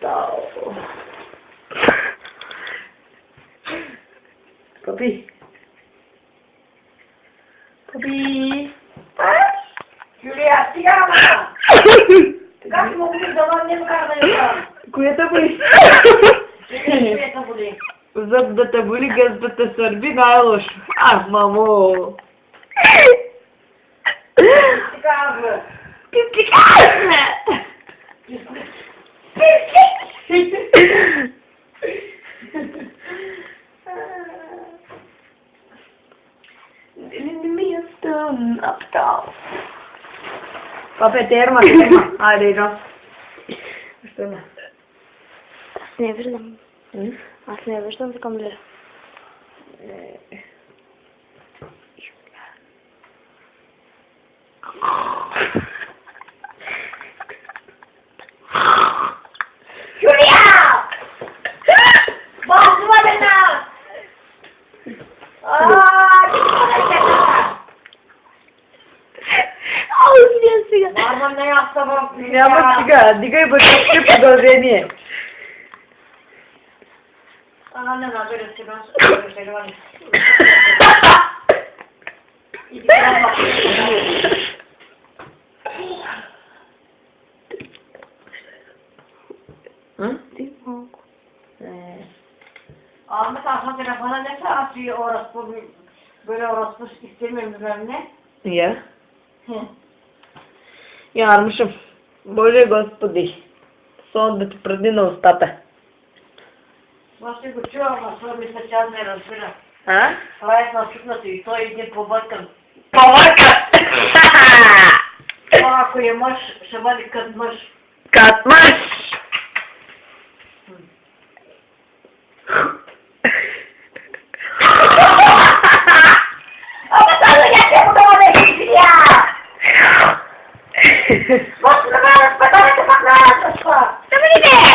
aptal. Papi. Papi. Julia, siapa? Kamu mau beli zaman dia karena itu. Кое это были? Это были. Зад-то были, газ-то сорби, галош. А, мамо. Siapa? Dilini yastın, aptal. Papi, terma, terma. Hadi, no. Üstüne. Aslında verdim. Hı? Aslında verdim de kamera. Julia! Basma bana! Mama ne yapsa bak. Ya bak diga, diga bırakıp gözlerini. Sana ne böyle sürüyorsun? Böyle var. Hı? Ahmet Aslan telefona ne çağırıyor orospu böyle orospu istemiyorum bilmem ne. Ya. Ярмышев, Боже Господи, сон да ти преди на устата. Може го чувам, а това ми се тя не разбира. А? Това е насипнато и той иде побъркан. Повърка! Това ако е мъж, ще бъде като мъж. Кат мъж! Ама това не ще подава да си видя! Може да ме разпадавате пак на това! Да видите!